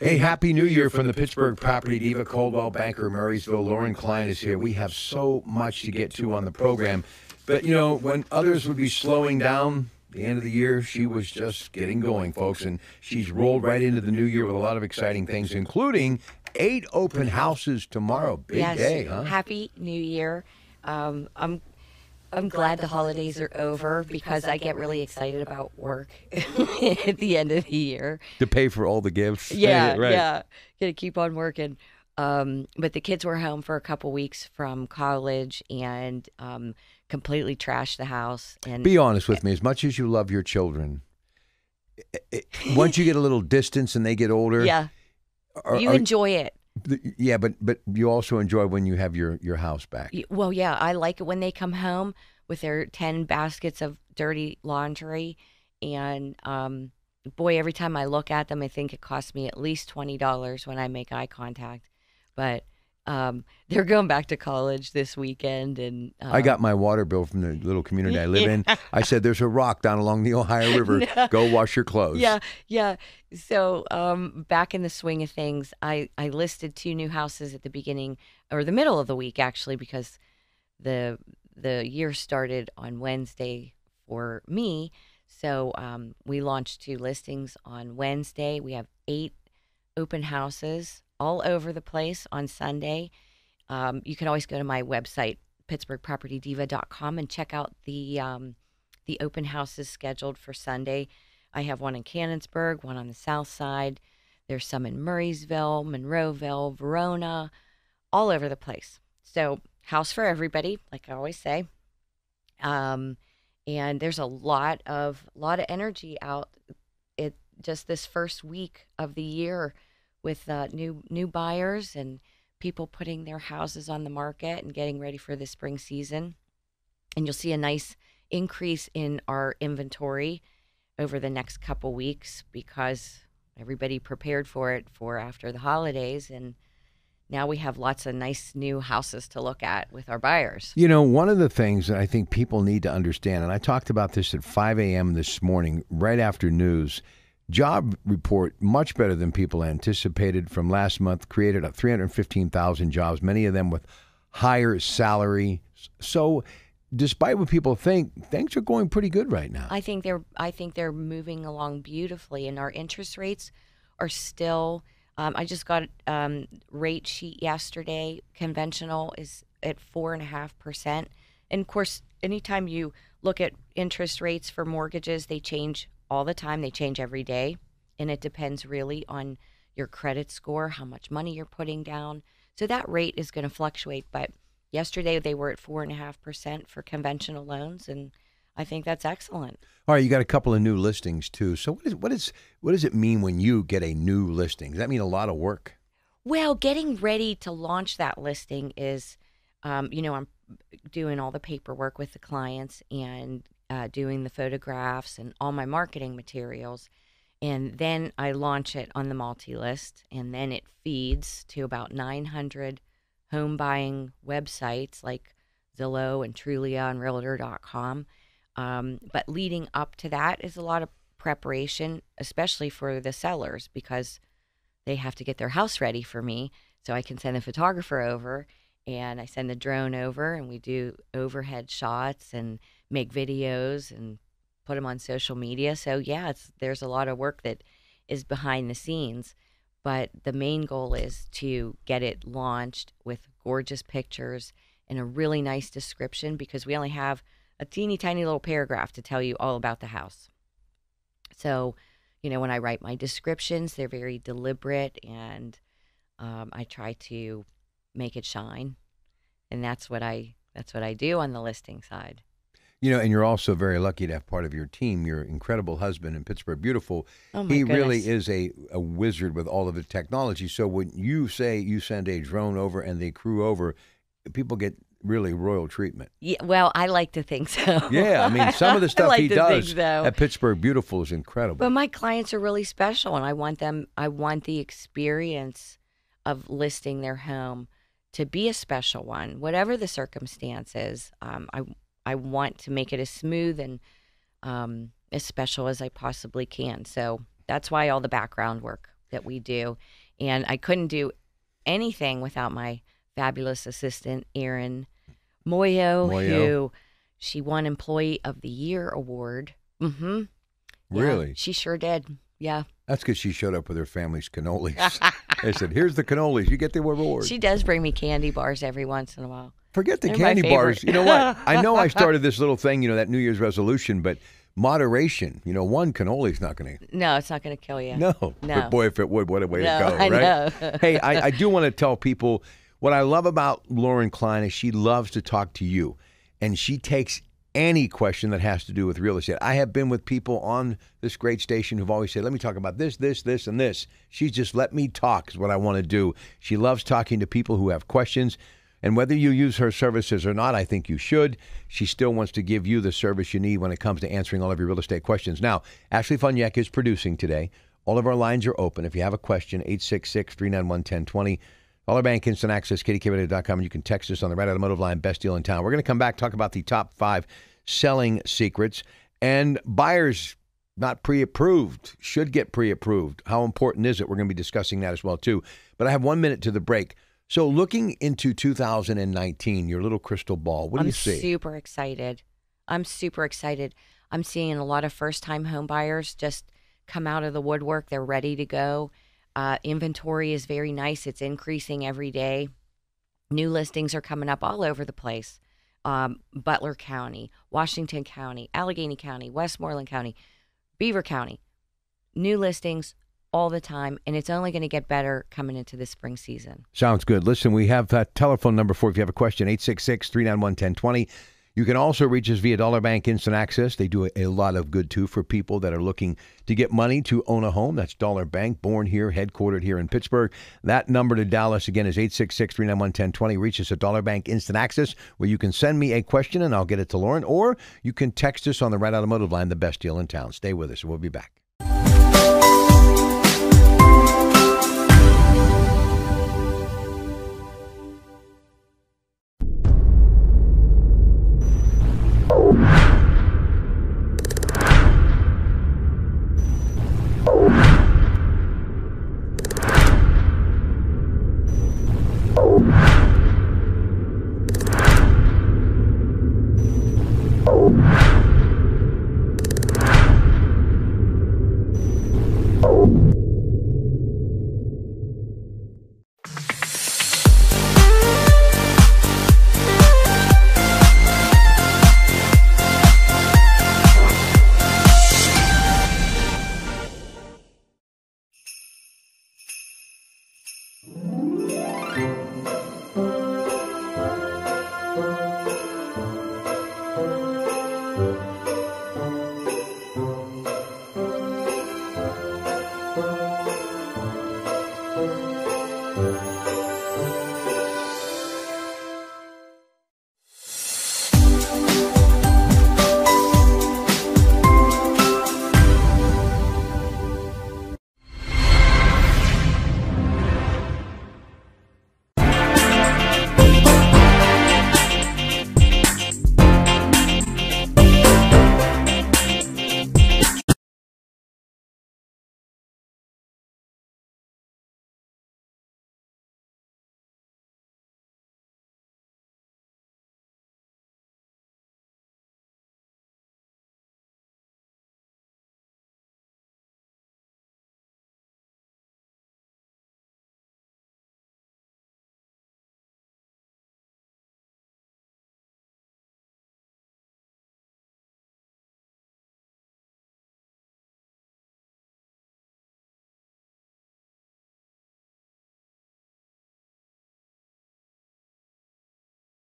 Hey, Happy New Year from the Pittsburgh Property Diva, Coldwell Banker, Murraysville. Lauren Klein is here. We have so much to get to on the program. But, you know, when others would be slowing down the end of the year, she was just getting going, folks. And she's rolled right into the new year with a lot of exciting things, including 8 open houses tomorrow. Big day, huh? Happy New Year. I'm glad the holidays are over because I get really excited about work at the end of the year. To pay for all the gifts. Yeah, right. yeah. Gonna keep on working. But the kids were home for a couple weeks from college and completely trashed the house. And Be honest with me. As much as you love your children, once you get a little distance and they get older, yeah, you enjoy it. Yeah, but you also enjoy when you have your house back. Well, yeah, I like it when they come home with their 10 baskets of dirty laundry. And boy, every time I look at them, I think it costs me at least $20 when I make eye contact. But they're going back to college this weekend. And I got my water bill from the little community I live in. I said, there's a rock down along the Ohio River. No. Go wash your clothes. Yeah. So back in the swing of things, I listed 2 new houses at the beginning or the middle of the week, actually, because the year started on Wednesday for me. So we launched 2 listings on Wednesday. We have 8 open houses all over the place on Sunday. You can always go to my website, pittsburghpropertydiva.com, and check out the open houses scheduled for Sunday. I have one in Canonsburg, one on the south side. There's some in Murraysville, Monroeville, Verona, all over the place. So house for everybody, like I always say. And there's a lot of energy out it just this first week of the year with new buyers and people putting their houses on the market and getting ready for the spring season. And you'll see a nice increase in our inventory over the next couple weeks because everybody prepared for it for after the holidays. And now we have lots of nice new houses to look at with our buyers. You know, one of the things that I think people need to understand, and I talked about this at 5 a.m. this morning, right after news, job report, much better than people anticipated from last month, created 315,000 jobs, many of them with higher salary. So despite what people think, things are going pretty good right now. I think they're moving along beautifully, and our interest rates are still. I just got rate sheet yesterday. Conventional is at 4.5%, and of course, anytime you look at interest rates for mortgages, they change all the time. They change every day, and it depends really on your credit score, how much money you're putting down. So that rate is going to fluctuate, but yesterday they were at 4.5% for conventional loans, and I think that's excellent. All right, you got a couple of new listings too. So what does it mean when you get a new listing? Does that mean a lot of work? Well, getting ready to launch that listing is, I'm doing all the paperwork with the clients and doing the photographs and all my marketing materials. And then I launch it on the multi-list, and then it feeds to about 900 home buying websites like Zillow and Trulia and Realtor.com. But leading up to that is a lot of preparation, especially for the sellers, because they have to get their house ready for me so I can send the photographer over, and I send the drone over, and we do overhead shots and make videos and put them on social media. So yeah, there's a lot of work that is behind the scenes, but the main goal is to get it launched with gorgeous pictures and a really nice description, because we only have a teeny tiny little paragraph to tell you all about the house. So, when I write my descriptions, they're very deliberate, and I try to make it shine, and that's what I do on the listing side. And you're also very lucky to have part of your team, your incredible husband in Pittsburgh Beautiful. Oh my he goodness. really is a wizard with all of the technology. So when you say you send a drone over and they crew over, people get really royal treatment. Yeah, well, I like to think so. Yeah, I mean, some of the stuff he does so. at Pittsburgh Beautiful is incredible. But my clients are really special, and I want the experience of listing their home to be a special one, whatever the circumstances. I want to make it as smooth and as special as I possibly can. So that's why all the background work. that we do. And I couldn't do anything without my fabulous assistant, Erin Moyo, who she won Employee of the Year award. Mm-hmm. Really? Yeah, she sure did. Yeah. That's because she showed up with her family's cannolis. They said, here's the cannolis. You get the reward. She does bring me candy bars every once in a while. Forget the They're candy my bars. favorite. You know what? I know I started this little thing, that New Year's resolution, but moderation. One cannoli is not going to. No, it's not going to kill you. No. But boy, if it would, what a way to go, I right? know. Hey, I do want to tell people what I love about Lauren Klein is she loves to talk to you, and she takes any question that has to do with real estate. I have been with people on this great station who've always said, let me talk about this, and this. She's just let me talk is what I want to do. She loves talking to people who have questions. And whether you use her services or not, I think you should. She still wants to give you the service you need when it comes to answering all of your real estate questions. Now, Ashley Funyek is producing today. All of our lines are open. If you have a question, 866-391-1020. Dollar Bank Instant Access, KDKA.com, and you can text us on the Red Automotive line, best deal in town. We're going to come back, talk about the top 5 selling secrets, and buyers not pre-approved should get pre-approved. How important is it? We're going to be discussing that as well, too. But I have 1 minute to the break. So looking into 2019, your little crystal ball, what do you see? I'm super excited. I'm seeing a lot of first-time home buyers just come out of the woodwork. They're ready to go. Inventory is very nice. It's increasing every day. New listings are coming up all over the place. Butler County, Washington County, Allegheny County, Westmoreland County, Beaver County. New listings all the time, and it's only going to get better coming into the spring season. Sounds good. Listen, we have that telephone number for if you have a question, 866-391-1020. You can also reach us via Dollar Bank Instant Access. They do a lot of good, too, for people that are looking to get money to own a home. That's Dollar Bank, born here, headquartered here in Pittsburgh. That number to Dallas, again, is 866-391-1020. Reach us at Dollar Bank Instant Access, where you can send me a question, and I'll get it to Lauren, or you can text us on the Red Automotive line, the best deal in town. Stay with us, and we'll be back.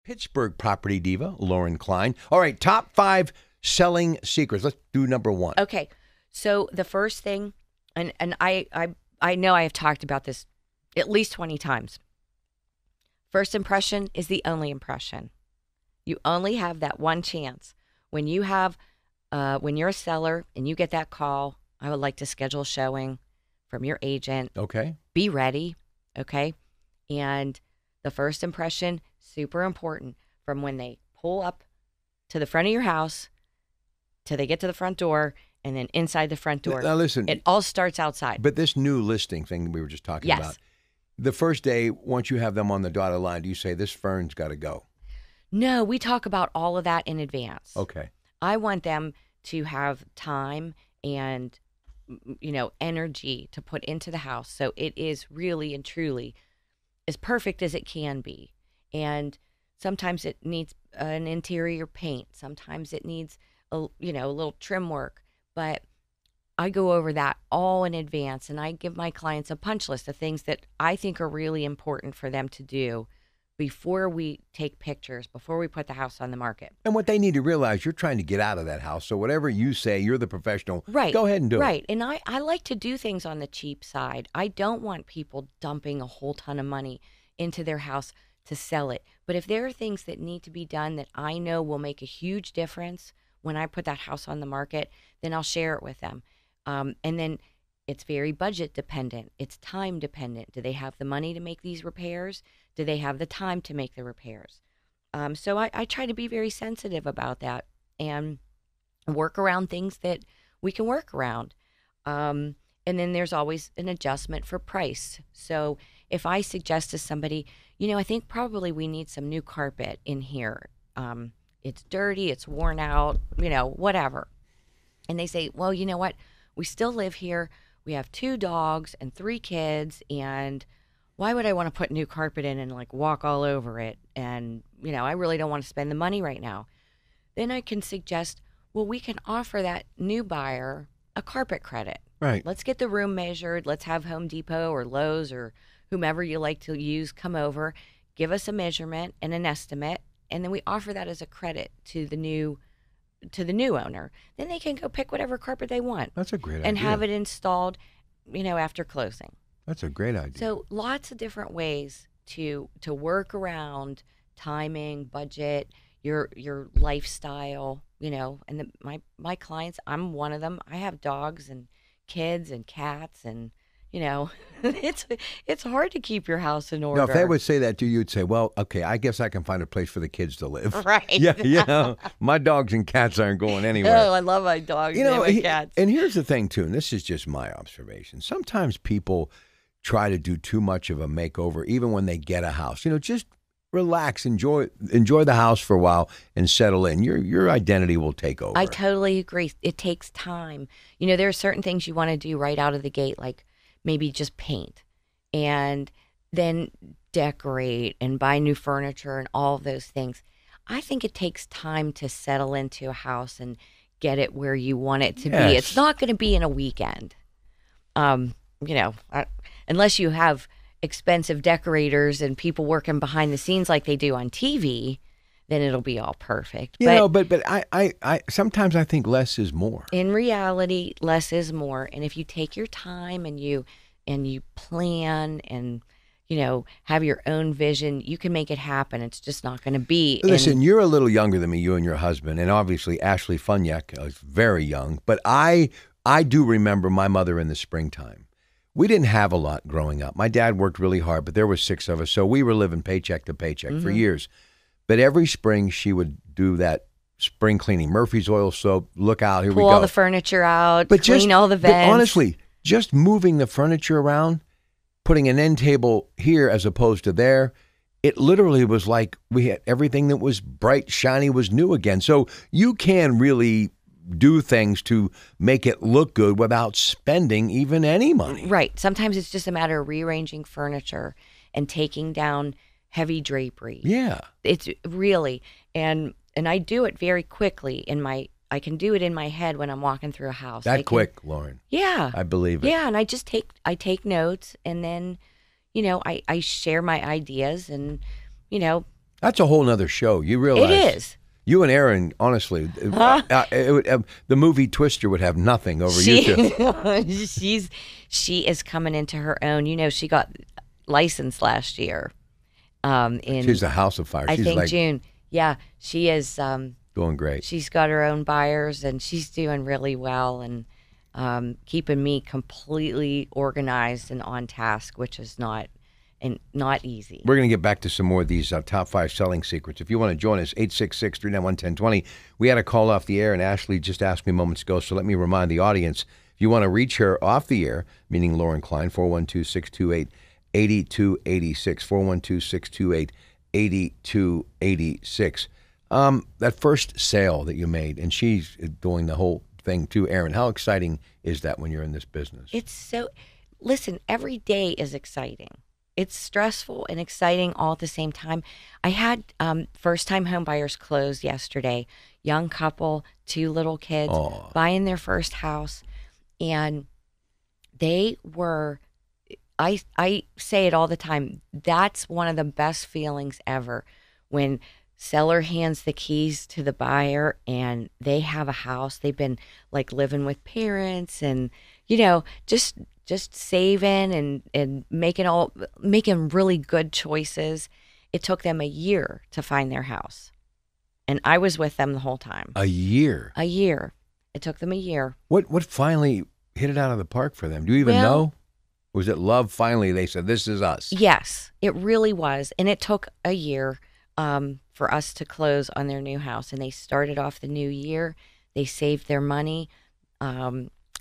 Pittsburgh property diva, Lauren Klein. All right, top 5 selling secrets. Let's do number 1. Okay, so the first thing, and I know I have talked about this at least 20 times. First impression is the only impression. You only have that one chance. When you're a seller and you get that call, I would like to schedule a showing from your agent. Okay. Be ready, okay? And the first impression, super important, from when they pull up to the front of your house till they get to the front door and then inside the front door. Now listen, it all starts outside. But this new listing thing we were just talking about, the first day, once you have them on the dotted line, do you say, this fern's got to go? No, we talk about all of that in advance. Okay. I want them to have time and, energy to put into the house. So it is really and truly as perfect as it can be. And sometimes it needs an interior paint. Sometimes it needs a little trim work. But I go over that all in advance, and I give my clients a punch list of things that I think are really important for them to do before we take pictures, before we put the house on the market. And what they need to realize, you're trying to get out of that house. So whatever you say, you're the professional. Right. Go ahead and do it. Right. And I like to do things on the cheap side. I don't want people dumping a whole ton of money into their house to sell it. But if there are things that need to be done that I know will make a huge difference when I put that house on the market, then I'll share it with them. And then it's very budget dependent. It's time dependent. Do they have the money to make these repairs? Do they have the time to make the repairs? So I try to be very sensitive about that and work around things that we can work around. And then there's always an adjustment for price. So if I suggest to somebody, I think probably we need some new carpet in here. It's dirty, it's worn out, whatever. And they say, well, you know what? We still live here. We have 2 dogs and 3 kids, and why would I want to put new carpet in and walk all over it? And, I really don't want to spend the money right now. Then I can suggest, well, we can offer that new buyer a carpet credit. Right. Let's get the room measured. Let's have Home Depot or Lowe's or whomever you like to use come over, give us a measurement and an estimate, and then we offer that as a credit to the new owner. Then they can go pick whatever carpet they want. That's a great idea. And have it installed, after closing. That's a great idea. So lots of different ways to work around timing, budget, your lifestyle, and my clients, I'm one of them. I have dogs and kids and cats, and it's hard to keep your house in order. No, if they would say that to you, you'd say, well, okay, I guess I can find a place for the kids to live. Right. Yeah, my dogs and cats aren't going anywhere. Oh, I love my dogs and my cats. And here's the thing, too, and this is just my observation. Sometimes people try to do too much of a makeover, even when they get a house. Just relax, enjoy the house for a while and settle in. Your identity will take over. I totally agree. It takes time. There are certain things you want to do right out of the gate, like maybe just paint and then decorate and buy new furniture and all of those things. I think it takes time to settle into a house and get it where you want it to be. It's not going to be in a weekend. Unless you have expensive decorators and people working behind the scenes like they do on TV, then it'll be all perfect. But I sometimes I think less is more. In reality, less is more. And if you take your time and you plan and have your own vision, you can make it happen. It's just not going to be. Listen, you're a little younger than me, you and your husband, and obviously Ashley Funyek is very young. But I do remember my mother in the springtime. We didn't have a lot growing up. My dad worked really hard, but there were 6 of us, so we were living paycheck to paycheck for years. But every spring, she would do that spring cleaning. Murphy's Oil Soap, look out, here we go. Pull all the furniture out, but clean all the vents. But honestly, just moving the furniture around, putting an end table here as opposed to there, it literally was like we had everything that was bright, shiny was new again. So you can really do things to make it look good without spending even any money. Right. Sometimes it's just a matter of rearranging furniture and taking down heavy drapery. Yeah. It's really, and I do it very quickly I can do it in my head when I'm walking through a house. Quick, Lauren. Yeah. I believe it. Yeah, and I take notes, and then, I share my ideas, and, That's a whole nother show. You realize. It is. You and Aaron, honestly, the movie Twister would have nothing over you two. She is coming into her own. She got licensed last year. She's a house of fire. I think June. Yeah, she is doing great. She's got her own buyers, and she's doing really well, and keeping me completely organized and on task, which is not and not easy. We're going to get back to some more of these top 5 selling secrets. If you want to join us, 866-391-1020. We had a call off the air, and Ashley just asked me moments ago, so let me remind the audience, if you want to reach her off the air, meaning Lauren Klein, 412-628-8286, 412-628-8286. That first sale that you made, and she's doing the whole thing too, Erin, how exciting is that when you're in this business? Listen, every day is exciting. It's stressful and exciting all at the same time. I had first-time home buyers close yesterday. Young couple, 2 little kids, buying their first house. And they were, I say it all the time, that's one of the best feelings ever, when seller hands the keys to the buyer and they have a house. They've been like living with parents and, just saving and making really good choices. It took them a year to find their house. And I was with them the whole time. A year? A year. It took them a year. What finally hit it out of the park for them? Do you even know? Was it love finally? They said, this is us. Yes, it really was. And it took a year for us to close on their new house. And they started off the new year. They saved their money.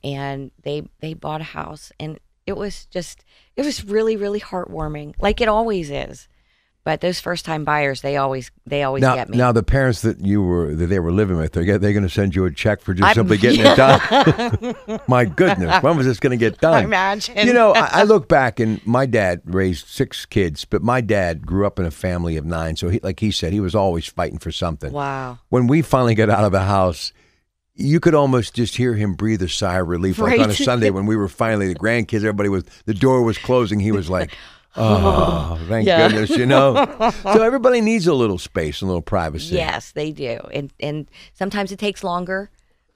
And they bought a house, and it was really, really heartwarming, like it always is. But those first time buyers, they always get me. Now the parents that they were living with, they're going to send you a check for just simply getting it done. My goodness, when was this going to get done? I imagine. I look back, and my dad raised 6 kids, but my dad grew up in a family of 9, so like he said, he was always fighting for something. Wow. When we finally got out of the house, you could almost just hear him breathe a sigh of relief, right. Like on a Sunday when we were finally, the grandkids, the door was closing. He was like, oh, thank goodness, So everybody needs a little space, a little privacy. Yes, they do. And sometimes it takes longer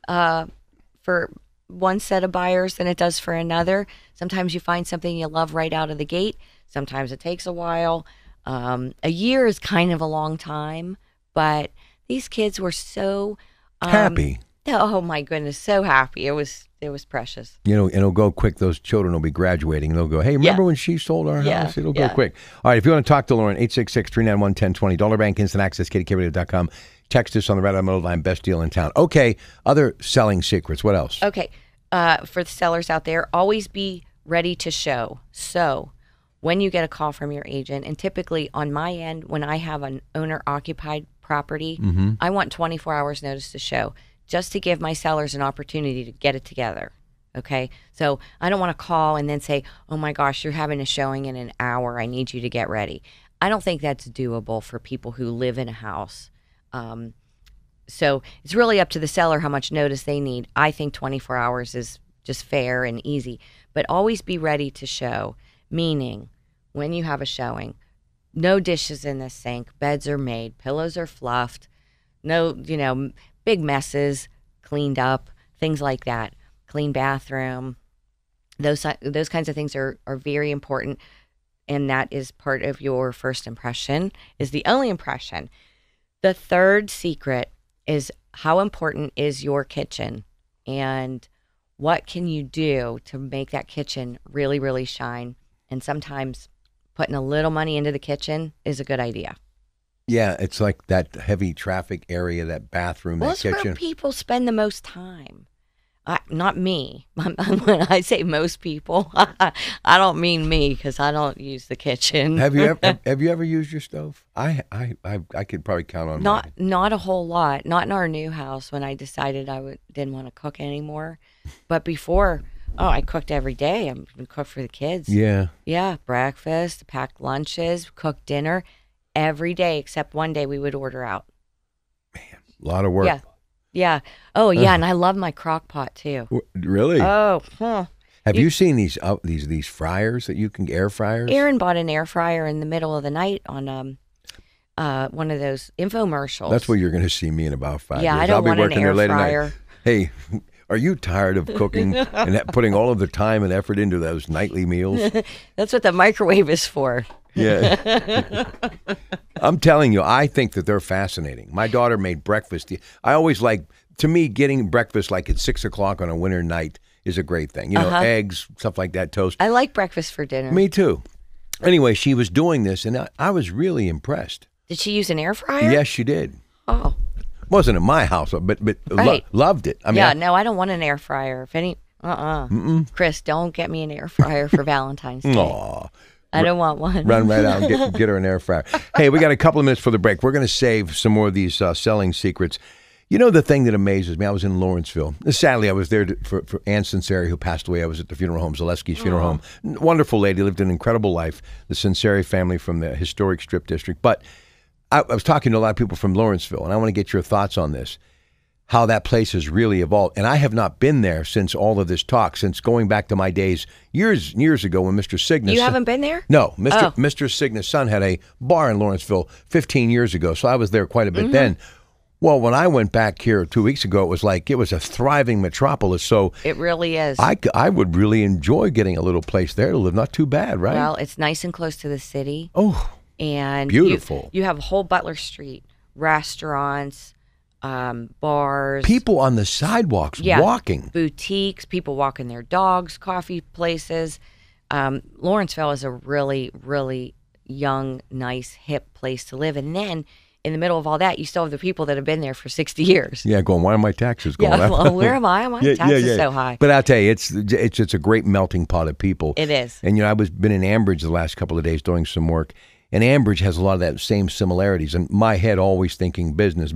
for one set of buyers than it does for another. Sometimes you find something you love right out of the gate. Sometimes it takes a while. A year is kind of a long time, but these kids were so happy. Oh my goodness, so happy. It was precious. And it'll go quick. Those children will be graduating, and they'll go, hey, remember when she sold our house? It'll go quick. All right, if you want to talk to Lauren, 866-391-1020, Dollar Bank Instant Access, KDKA.com. Text us on the Red Middle Line, best deal in town. Okay, other selling secrets. What else? Okay, for the sellers out there, always be ready to show. So when you get a call from your agent, and typically on my end, when I have an owner-occupied property, I want 24 hours notice to show, just to give my sellers an opportunity to get it together, okay? So I don't want to call and then say, oh my gosh, you're having a showing in an hour. I need you to get ready. I don't think that's doable for people who live in a house. So it's really up to the seller how much notice they need. I think 24 hours is just fair and easy. But always be ready to show, meaning when you have a showing, no dishes in the sink, beds are made, pillows are fluffed, no, big messes cleaned up, things like that. Clean bathroom. Those kinds of things are very important, and that is part of your first impression, is the only impression. The third secret is how important is your kitchen, and what can you do to make that kitchen really, really shine. And sometimes putting a little money into the kitchen is a good idea. Yeah, it's like that heavy traffic area, that bathroom, that kitchen. That's where people spend the most time. Not me. When I say most people, I don't mean me, because I don't use the kitchen. Have you ever used your stove? I could probably count on mine. Not a whole lot. Not in our new house when I decided didn't want to cook anymore. But before, I cooked every day. I would cook for the kids. Yeah. Yeah, breakfast, packed lunches, cook dinner. Every day except one day we would order out. Man, a lot of work. Yeah. Oh, yeah, and I love my crock pot too. Really? Oh. Have you seen these fryers that you can, air fryers? Aaron bought an air fryer in the middle of the night on one of those infomercials. That's where you're going to see me in about 5 years. Yeah, I don't want an air fryer. Hey, are you tired of cooking and putting all of the time and effort into those nightly meals? That's what the microwave is for. Yeah. I'm telling you, I think that they're fascinating. My daughter made breakfast. I always to me, getting breakfast like at 6 o'clock on a winter night is a great thing. Eggs, stuff like that, toast. I like breakfast for dinner. Me too. Anyway, she was doing this, and I was really impressed. Did she use an air fryer? Yes, she did. Oh. Wasn't in my house, but Right. loved it. I mean, yeah, no, I don't want an air fryer. If any, Chris, don't get me an air fryer for Valentine's Day. Aw. I don't want one. Run right out and get her an air fryer. Hey, we got a couple of minutes for the break. We're going to save some more of these selling secrets. You know, the thing that amazes me, I was in Lawrenceville. Sadly, I was there for Ann Sinceri, who passed away. I was at the funeral home, Zaleski's funeral home. Wonderful lady, lived an incredible life. The Sinceri family from the historic Strip District. But I was talking to a lot of people from Lawrenceville, and I want to get your thoughts on this, how that place has really evolved. And I have not been there since all of this talk, since going back to my days years ago when Mr. Cygnus... You haven't been there? No. Mr. Cygnus' son had a bar in Lawrenceville 15 years ago, so I was there quite a bit then. Well, when I went back here 2 weeks ago, it was like it was a thriving metropolis. So it really is. I would really enjoy getting a little place there to live. Not too bad, right? Well, it's nice and close to the city. Oh, and beautiful. You have whole Butler Street, restaurants, bars. People on the sidewalks walking. Boutiques, people walking their dogs, coffee places. Lawrenceville is a really, really young, nice, hip place to live. And then in the middle of all that, you still have the people that have been there for 60 years. Yeah, going, why are my taxes going up? Yeah, well, where am I? My taxes so high. But I'll tell you, it's a great melting pot of people. It is. And, I've been in Ambridge the last couple of days doing some work, and Ambridge has a lot of that same similarities. And my head always thinking business.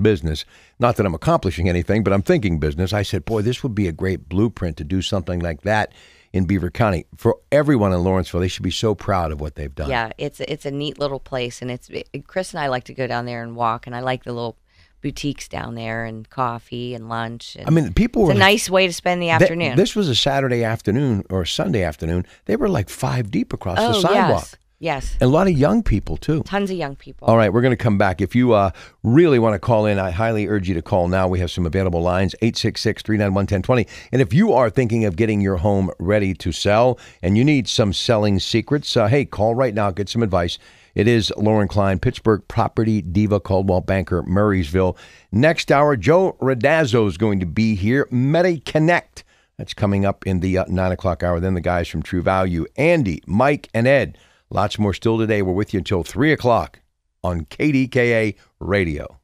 Not that I'm accomplishing anything, but I'm thinking business. I said, boy, this would be a great blueprint to do something like that in Beaver County. For everyone in Lawrenceville, they should be so proud of what they've done. Yeah, it's a neat little place, and Chris and I like to go down there and walk, and I like the little boutiques down there and coffee and lunch. And I mean, people were... It's a nice way to spend the afternoon. This was a Saturday afternoon or a Sunday afternoon. They were like 5 deep across the sidewalk. Yes. And a lot of young people, too. Tons of young people. All right, we're going to come back. If you really want to call in, I highly urge you to call now. We have some available lines, 866-391-1020. And if you are thinking of getting your home ready to sell and you need some selling secrets, hey, call right now. Get some advice. It is Lauren Klein, Pittsburgh Property Diva, Coldwell Banker, Murraysville. Next hour, Joe Radazzo is going to be here. MediConnect. That's coming up in the 9 o'clock hour. Then the guys from True Value, Andy, Mike, and Ed. Lots more still today. We're with you until 3 o'clock on KDKA Radio.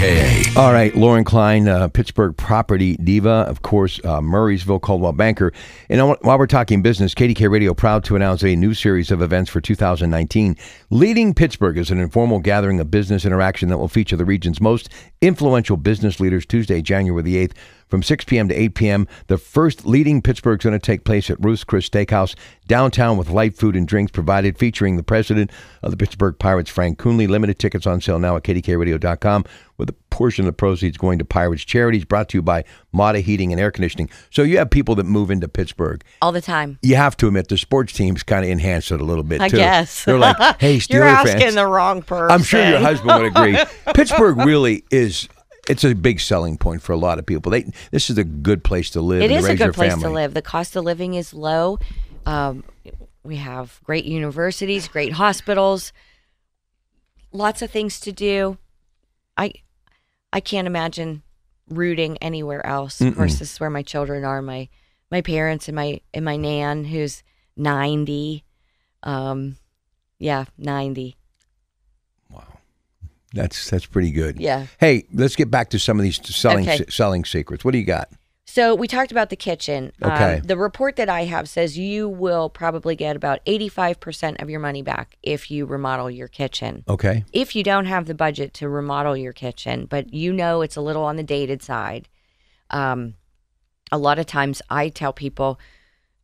KDKA. All right, Lauren Klein, Pittsburgh property diva, of course, Murraysville, Coldwell Banker. And while we're talking business, KDKA Radio proud to announce a new series of events for 2019. Leading Pittsburgh is an informal gathering of business interaction that will feature the region's most influential business leaders Tuesday, January the 8th. From 6 p.m. to 8 p.m., the first Leading Pittsburgh is going to take place at Ruth's Chris Steakhouse downtown with light food and drinks provided, featuring the president of the Pittsburgh Pirates, Frank Coonley. Limited tickets on sale now at KDKRadio.com, with a portion of the proceeds going to Pirates charities, brought to you by Mata Heating and Air Conditioning. So you have people that move into Pittsburgh. All the time. You have to admit, the sports teams kind of enhance it a little bit, too. I guess. They're like, hey, Steelers You're asking fans. the wrong person. I'm sure your husband would agree. Pittsburgh really is... It's a big selling point for a lot of people. This is a good place to live. It is a good place family. to live. The cost of living is low. We have great universities, great hospitals, lots of things to do. I can't imagine rooting anywhere else. Of course, this is where my children are. My parents and my nan, who's 90. 90. That's pretty good. Yeah. Hey, let's get back to some of these selling secrets. What do you got? So we talked about the kitchen. Okay. The report that I have says you will probably get about 85% of your money back if you remodel your kitchen. Okay. If you don't have the budget to remodel your kitchen, but you know it's a little on the dated side, a lot of times I tell people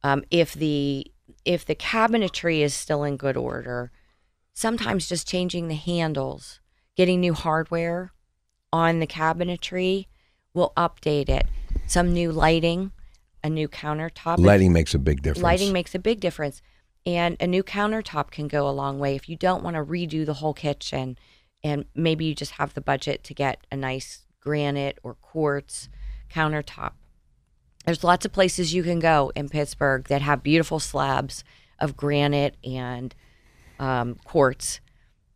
if the cabinetry is still in good order, sometimes just changing the handles, getting new hardware on the cabinetry will update it. Some new lighting, a new countertop. Lighting makes a big difference. Lighting makes a big difference. And a new countertop can go a long way. If you don't want to redo the whole kitchen, and maybe you just have the budget to get a nice granite or quartz countertop. There's lots of places you can go in Pittsburgh that have beautiful slabs of granite and quartz.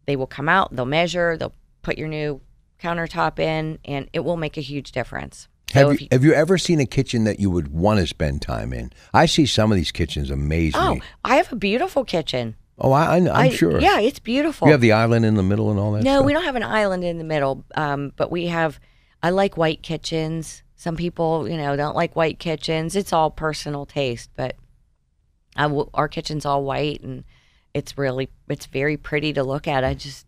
They will come out, they'll measure, they'll put your new countertop in, and it will make a huge difference. Have you ever seen a kitchen that you would want to spend time in? I see some of these kitchens amaze me. Oh, I have a beautiful kitchen. Oh, I'm sure. Yeah, it's beautiful. You have the island in the middle and all that stuff? No, we don't have an island in the middle, but I like white kitchens. Some people, don't like white kitchens. It's all personal taste, but our kitchen's all white, and it's very pretty to look at. I just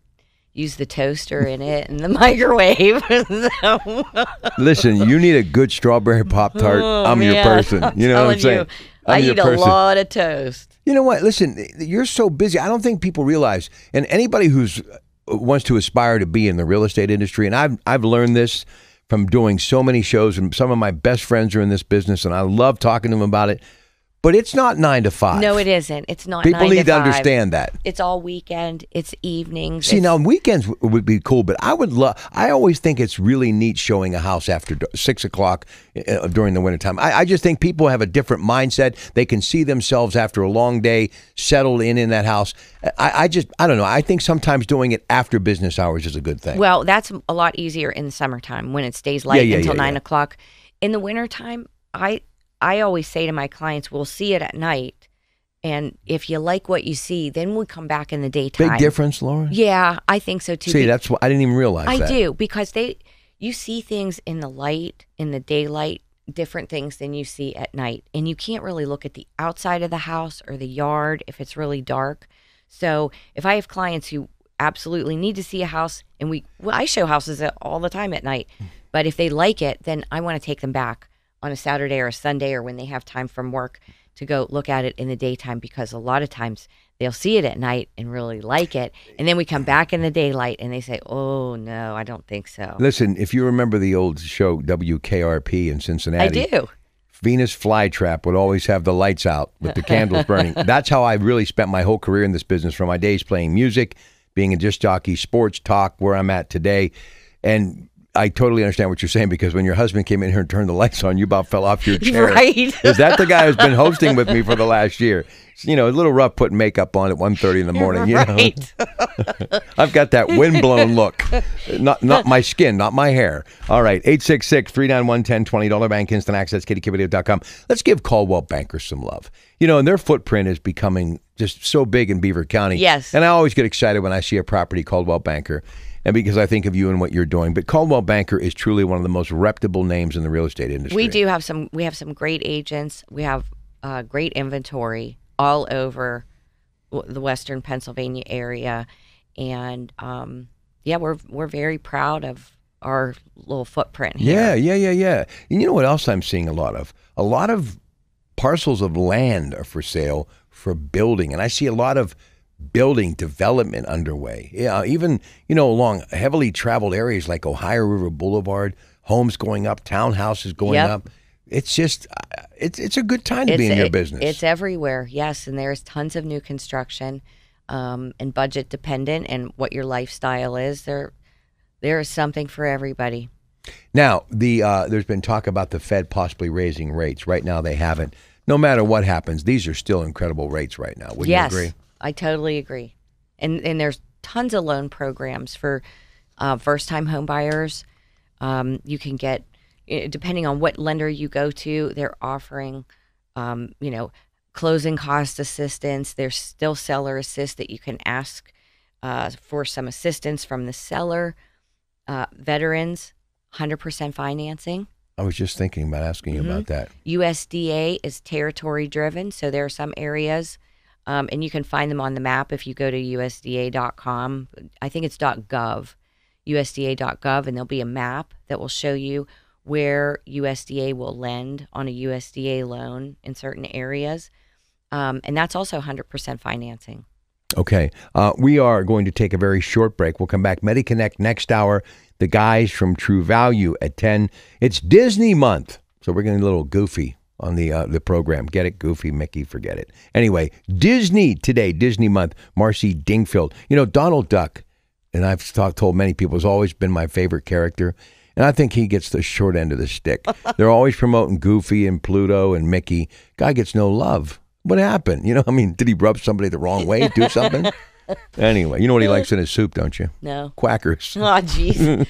use the toaster in it and the microwave. Listen, you need a good strawberry Pop-Tart. I'm your person. You know what I'm saying? I eat a lot of toast. You know what? Listen, you're so busy. I don't think people realize, and anybody who's wants to aspire to be in the real estate industry, and I've learned this from doing so many shows, and some of my best friends are in this business, and I love talking to them about it. But it's not 9 to 5. No, it isn't. It's not 9 to 5. People need to understand that. It's all weekend. It's evenings. See, now weekends would be cool, but I always think it's really neat showing a house after 6 o'clock during the wintertime. I just think people have a different mindset. They can see themselves after a long day settled in that house. I don't know. I think sometimes doing it after business hours is a good thing. Well, that's a lot easier in the summertime when it stays light until 9 o'clock. In the wintertime, I always say to my clients, we'll see it at night, and if you like what you see, then we come back in the daytime. Big difference, Lauren? Yeah, I think so too. See, that's what I didn't even realize that. I do, because you see things in the light, in the daylight, different things than you see at night, and you can't really look at the outside of the house or the yard if it's really dark. So if I have clients who absolutely need to see a house, and I show houses all the time at night, but if they like it, then I want to take them back on a Saturday or a Sunday, or when they have time from work to go look at it in the daytime, because a lot of times they'll see it at night and really like it, and then we come back in the daylight and they say, oh no, I don't think so. Listen, if you remember the old show WKRP in Cincinnati, I do. Venus Flytrap would always have the lights out with the candles burning. That's how I really spent my whole career in this business, from my days playing music, being a disc jockey, sports talk, where I'm at today. And I totally understand what you're saying, because when your husband came in here and turned the lights on, you about fell off your chair. Right. Is that the guy who's been hosting with me for the last year? A little rough putting makeup on at 1:30 in the morning. Right. I've got that windblown look. Not my skin, not my hair. All right, 866-391-1020, Bank, Instant Access, KDKRadio.com. Let's give Coldwell Banker some love. And their footprint is becoming just so big in Beaver County. Yes. And I always get excited when I see a property, Coldwell Banker. and because I think of you and what you're doing. But Coldwell Banker is truly one of the most reputable names in the real estate industry. We do have some. We have some great agents. We have great inventory all over the Western Pennsylvania area, and we're very proud of our little footprint here. Yeah. And you know what else I'm seeing a lot of? A lot of parcels of land are for sale for building, and I see a lot of building development underway. Yeah, even, along heavily traveled areas like Ohio River Boulevard, homes going up, townhouses going up. It's just, it's a good time to be in your business. It's everywhere, yes, and there's tons of new construction, and budget dependent, and what your lifestyle is. There is something for everybody. Now, there's been talk about the Fed possibly raising rates. Right now, they haven't. No matter what happens, these are still incredible rates right now. Wouldn't you agree? Yes, I totally agree. And there's tons of loan programs for first-time home buyers. You can get, depending on what lender you go to, they're offering, closing cost assistance. There's still seller assist that you can ask for some assistance from the seller. Veterans, 100% financing. I was just thinking about asking you about that. USDA is territory driven, so there are some areas, and you can find them on the map if you go to USDA.com. I think it's .gov, USDA.gov, and there'll be a map that will show you where USDA will lend on a USDA loan in certain areas, and that's also 100% financing. Okay. We are going to take a very short break. We'll come back. MediConnect next hour. The guys from True Value at 10. It's Disney month, so we're getting a little goofy on the program. Get it? Goofy, Mickey, forget it. Anyway, Disney today, Disney month. Marcy Dingfield. Donald Duck, and I've told many people, has always been my favorite character, and I think he gets the short end of the stick. They're always promoting Goofy and Pluto and Mickey. Guy gets no love. What happened? Did he rub somebody the wrong way, do something? Anyway, you know what he likes in his soup, don't you? No. Quackers. Oh, jeez.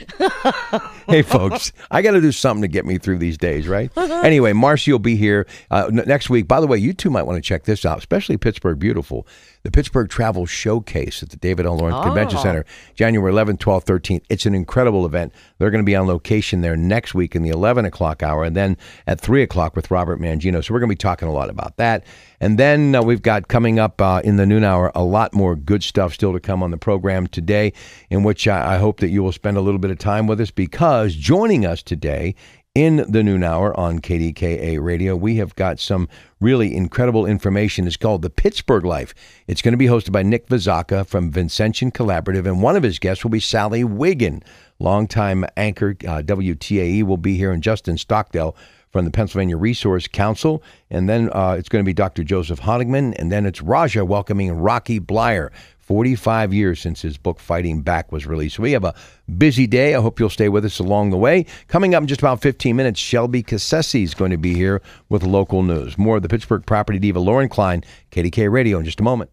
Hey, folks, I got to do something to get me through these days, right? Anyway, Marcy will be here next week. By the way, you two might want to check this out, especially Pittsburgh Beautiful. The Pittsburgh Travel Showcase at the David L. Lawrence Convention Center, January 11th, 12th, 13th. It's an incredible event. They're going to be on location there next week in the 11 o'clock hour, and then at 3 o'clock with Robert Mangino. So we're going to be talking a lot about that. And then we've got coming up in the noon hour a lot more good stuff still to come on the program today, in which I hope that you will spend a little bit of time with us, because joining us today in the noon hour on KDKA Radio, we have got some really incredible information. It's called the Pittsburgh Life. It's going to be hosted by Nick Vizaka from Vincentian Collaborative, and one of his guests will be Sally Wiggin, longtime anchor, WTAE, will be here, and Justin Stockdale from the Pennsylvania Resource Council. And then it's going to be Dr. Joseph Honigman, and then it's Raja welcoming Rocky Blyer. 45 years since his book Fighting Back was released. So we have a busy day. I hope you'll stay with us along the way. Coming up in just about 15 minutes, Shelby Cassesi is going to be here with local news. More of the Pittsburgh property diva Lauren Klein, KDKA Radio, in just a moment.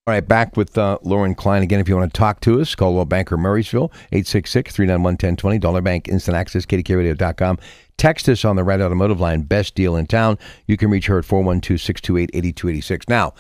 All right, back with Lauren Klein again. If you want to talk to us, Coldwell Banker Murraysville, 866-391-1020, Dollar Bank, Instant Access, KDKRadio.com. Text us on the Red Automotive line, best deal in town. You can reach her at 412-628-8286. Now,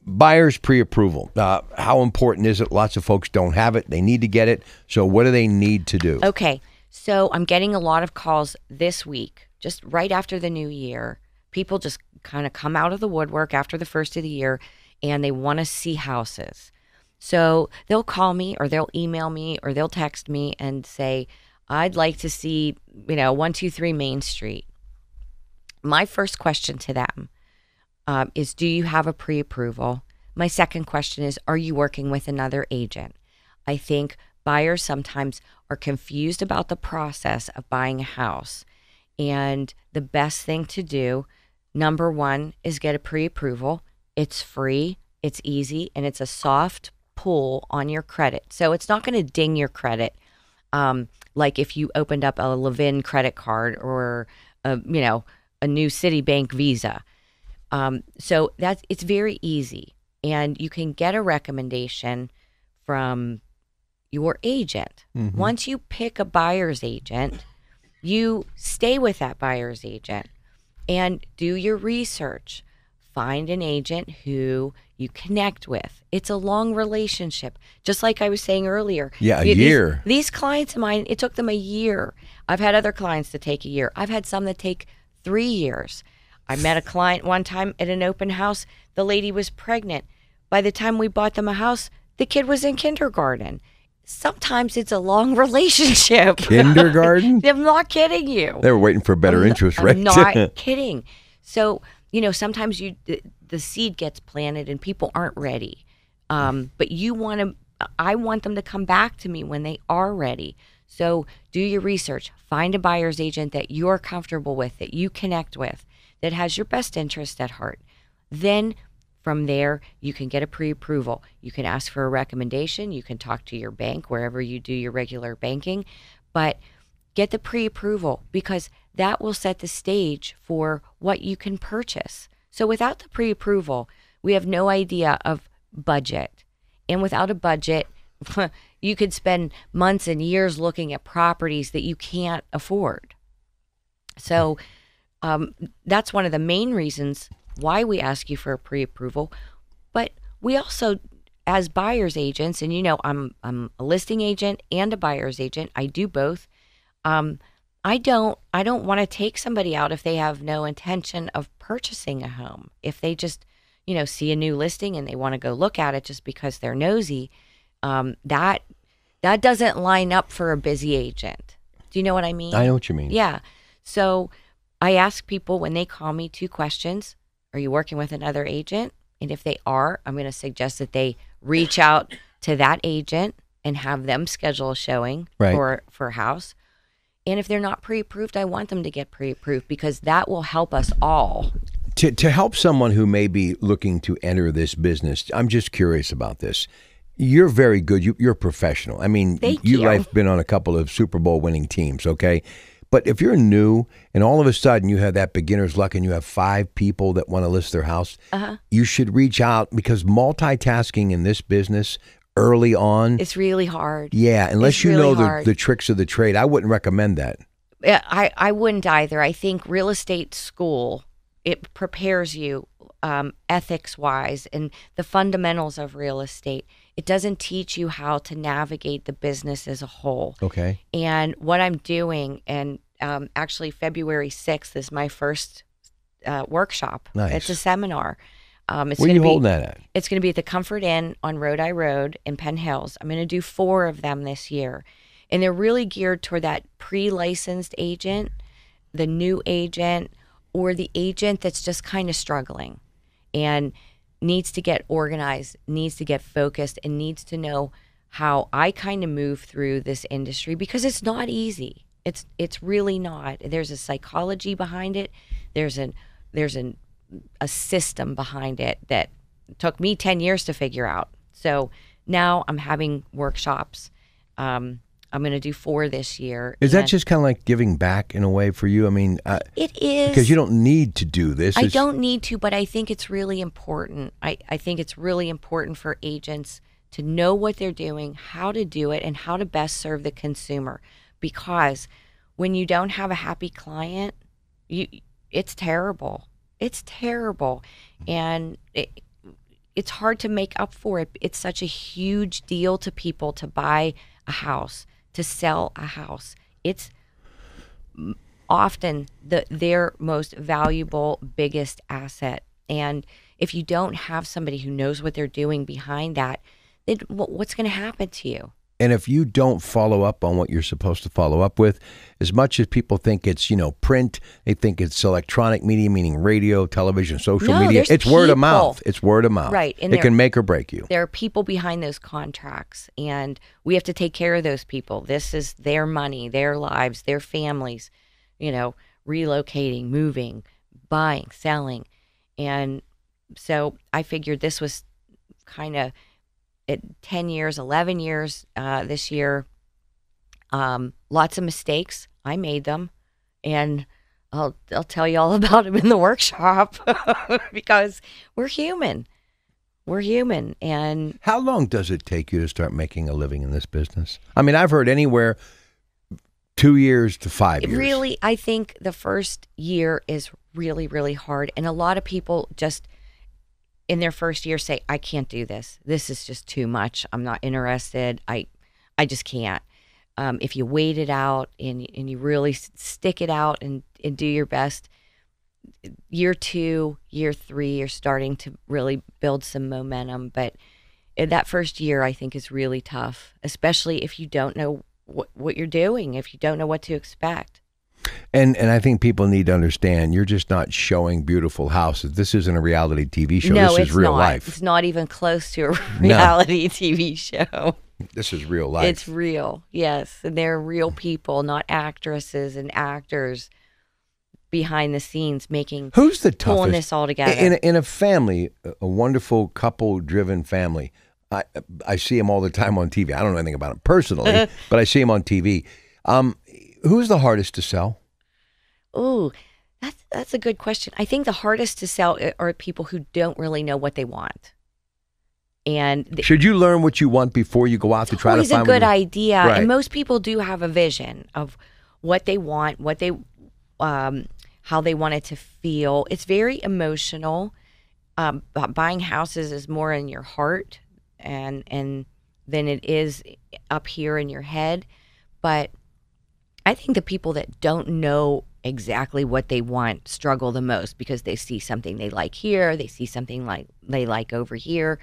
buyer's pre-approval. How important is it? Lots of folks don't have it. They need to get it. So what do they need to do? Okay, so I'm getting a lot of calls this week, just right after the new year. People just kind of come out of the woodwork after the first of the year, and they want to see houses. So they'll call me or they'll email me or they'll text me and say, I'd like to see, 123 Main Street. My first question to them is, do you have a pre-approval? My second question is, are you working with another agent? I think buyers sometimes are confused about the process of buying a house. And the best thing to do, number one, is get a pre-approval. It's free, it's easy, and it's a soft pull on your credit. So it's not going to ding your credit like if you opened up a Levin credit card or a new Citibank Visa. So it's very easy, and you can get a recommendation from your agent. Mm-hmm. Once you pick a buyer's agent, you stay with that buyer's agent and do your research. Find an agent who you connect with. It's a long relationship. Just like I was saying earlier. Yeah, a year. These clients of mine, it took them a year. I've had other clients that take a year. I've had some that take 3 years. I met a client one time at an open house. The lady was pregnant. By the time we bought them a house, the kid was in kindergarten. Sometimes it's a long relationship. Kindergarten? I'm not kidding you. They were waiting for better interest rates. I'm not kidding. So, sometimes the seed gets planted and people aren't ready. But I want them to come back to me when they are ready. So do your research. Find a buyer's agent that you're comfortable with, that you connect with, that has your best interest at heart. Then from there, you can get a pre-approval. You can ask for a recommendation. You can talk to your bank wherever you do your regular banking. But get the pre-approval, because that will set the stage for what you can purchase. So without the pre-approval, we have no idea of budget. And without a budget, you could spend months and years looking at properties that you can't afford. So that's one of the main reasons why we ask you for a pre-approval. But we also, as buyer's agents, and I'm a listing agent and a buyer's agent. I do both. I don't want to take somebody out if they have no intention of purchasing a home. If they just, see a new listing and they want to go look at it just because they're nosy, that doesn't line up for a busy agent. Do you know what I mean? I know what you mean. Yeah. So I ask people when they call me 2 questions. Are you working with another agent? And if they are, I'm going to suggest that they reach out to that agent and have them schedule a showing for a house. And if they're not pre-approved, I want them to get pre-approved, because that will help us all. To help someone who may be looking to enter this business, I'm just curious about this. You're very good. You're a professional. I mean, you've been on a couple of Super Bowl winning teams, okay? But if you're new and all of a sudden you have that beginner's luck and you have 5 people that want to list their house, you should reach out, because multitasking in this business early on, it's really hard. Yeah, unless you know the tricks of the trade, I wouldn't recommend that. Yeah, I wouldn't either. I think real estate school, it prepares you ethics-wise and the fundamentals of real estate. It doesn't teach you how to navigate the business as a whole. Okay. And what I'm doing, and actually February 6th is my first workshop. Nice. It's a seminar. Where are you holding that at? It's going to be at the Comfort Inn on Rhode Road in Penn Hills. I'm going to do 4 of them this year. And they're really geared toward that pre-licensed agent, the new agent, or the agent that's just kind of struggling and needs to get organized, needs to get focused, and needs to know how I kind of move through this industry, because it's not easy. It's really not. There's a psychology behind it. There's a system behind it that took me 10 years to figure out. So now I'm having workshops. I'm going to do 4 this year. Is that just kind of like giving back in a way for you? I mean, it is. Because you don't need to do this. I don't need to, but I think it's really important. I think it's really important for agents to know what they're doing, how to do it, and how to best serve the consumer. Because when you don't have a happy client, it's terrible. It's terrible. And it's hard to make up for it. It's such a huge deal to people to buy a house, to sell a house. It's often their most valuable, biggest asset. And if you don't have somebody who knows what they're doing behind that, then what's going to happen to you? And if you don't follow up on what you're supposed to follow up with, as much as people think it's, print, they think it's electronic media, meaning radio, television, social media. It's word of mouth. It's word of mouth. Right. And it can make or break you. There are people behind those contracts, and we have to take care of those people. This is their money, their lives, their families, relocating, moving, buying, selling. And so I figured this was kind of 10 years, 11 years this year. Lots of mistakes. I made them, and I'll tell you all about them in the workshop because we're human. We're human. And how long does it take you to start making a living in this business? I mean, I've heard anywhere 2 years to 5 years. Really, I think the first year is really, really hard. And a lot of people just in their first year say, I can't do this. This is just too much. I'm not interested. I just can't. If you wait it out and you really stick it out and do your best, year 2, year 3, you're starting to really build some momentum. But that first year, I think, is really tough, especially if you don't know what you're doing, if you don't know what to expect. And I think people need to understand, you're just not showing beautiful houses. This isn't a reality TV show. No, this is real life. It's not even close to a reality TV show. This is real life. It's real, yes. And they're real people, not actresses and actors behind the scenes Who's the toughest? Pulling this all together. In a family, a wonderful couple-driven family, I see them all the time on TV. I don't know anything about them personally, but I see them on TV. Who's the hardest to sell? Oh, that's a good question. I think the hardest to sell are people who don't really know what they want. And should you learn what you want before you go out to try to find? Always a good idea. Right. And most people do have a vision of what they want, what they, how they want it to feel. It's very emotional. Buying houses is more in your heart and than it is up here in your head. But I think the people that don't know exactly what they want struggle the most because they see something they like here, they see something like they like over here.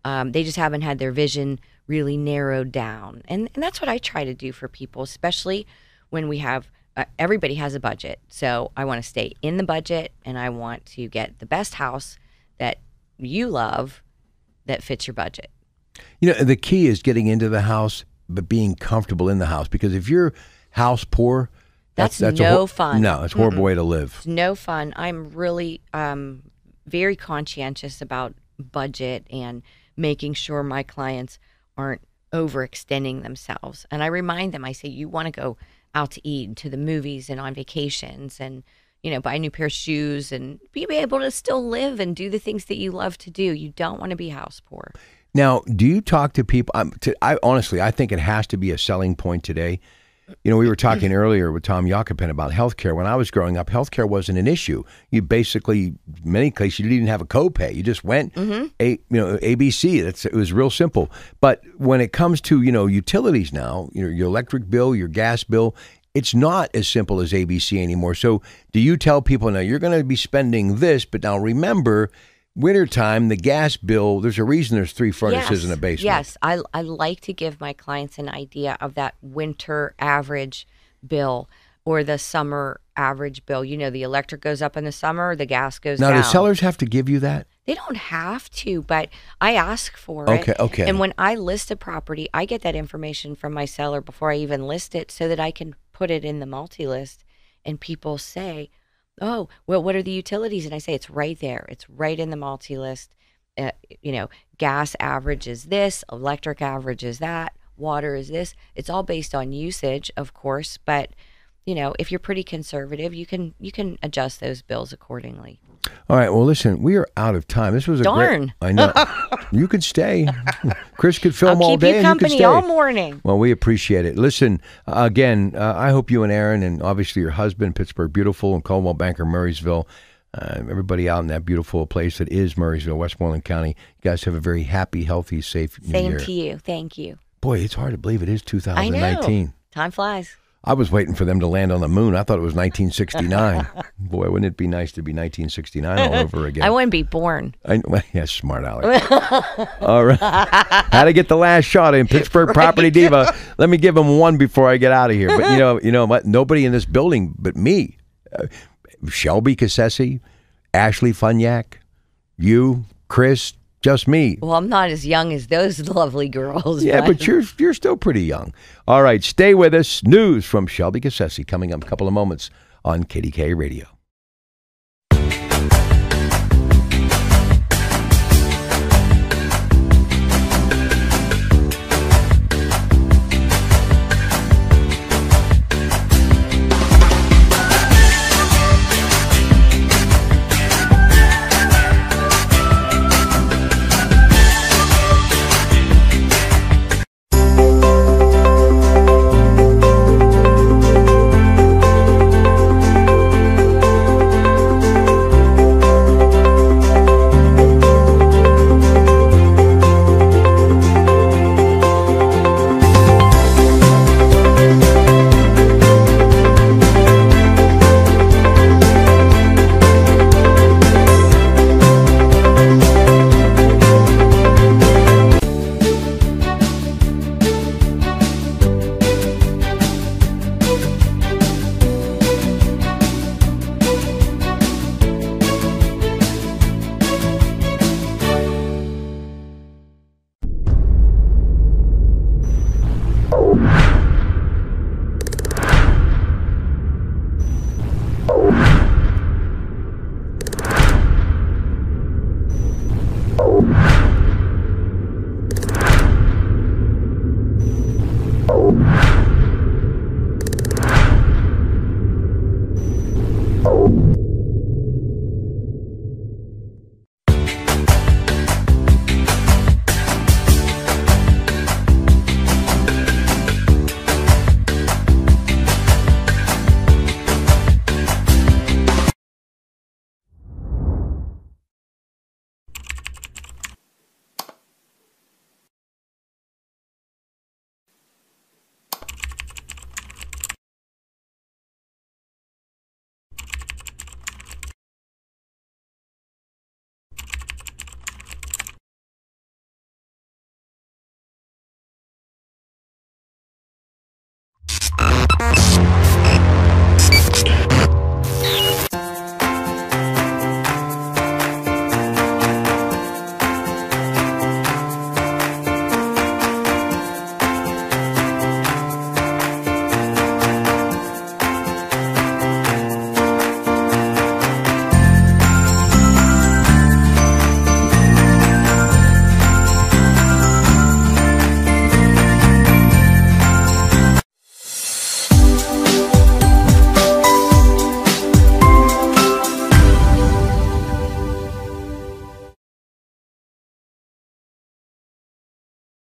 They just haven't had their vision really narrowed down. And that's what I try to do for people, especially when we have, everybody has a budget. So I want to stay in the budget and I want to get the best house that you love that fits your budget. The key is getting into the house, but being comfortable in the house. Because if you're house poor, that's no fun. No, it's a horrible way to live. It's no fun. I'm really very conscientious about budget and making sure my clients aren't overextending themselves. And I remind them, I say, you want to go out to eat and to the movies and on vacations and, buy a new pair of shoes and be able to still live and do the things that you love to do. You don't want to be house poor. Now, do you talk to people? Honestly, I think it has to be a selling point today. We were talking earlier with Tom Yakupin about healthcare. When I was growing up, healthcare wasn't an issue. You basically, many cases, you didn't even have a copay. You just went, ABC. It was real simple. But when it comes to, utilities now, your electric bill, your gas bill, it's not as simple as ABC anymore. So do you tell people, now you're going to be spending this, but now remember, wintertime, the gas bill, there's a reason there's 3 furnaces in a basement. Yes, I like to give my clients an idea of that winter average bill or the summer average bill. The electric goes up in the summer, the gas goes down. Now, do sellers have to give you that? They don't have to, but I ask for it. Okay. And when I list a property, I get that information from my seller before I even list it so that I can put it in the multi-list. And people say, oh, well, what are the utilities? And I say, it's right there. It's right in the multi-list. Gas average is this, electric average is that. water is this. It's all based on usage, of course, but if you're pretty conservative, you can adjust those bills accordingly. All right. Well, listen, we are out of time. This was a Darn. I know. You could stay. Chris could film all day, I'll keep you and you could company stay all morning. Well, we appreciate it. Listen, again, I hope you and Aaron, and obviously your husband, Pittsburgh Beautiful, and Coldwell Banker, Murraysville, everybody out in that beautiful place that is Murraysville, Westmoreland County, you guys have a very happy, healthy, safe New Year. Same to you. Thank you. Boy, it's hard to believe it is 2019. I know. Time flies. I was waiting for them to land on the moon. I thought it was 1969. Boy, wouldn't it be nice to be 1969 all over again? I wouldn't be born. Yeah, smart Alex. All right. How to get the last shot in Pittsburgh Property Diva. Let me give them one before I get out of here. But you know what? Nobody in this building but me. Shelby Cassesi, Ashley Funyak, you, Chris, just me. Well, I'm not as young as those lovely girls. Yeah, but you're still pretty young. All right, stay with us. News from Shelby Cassesi coming up in a couple of moments on KDKA Radio.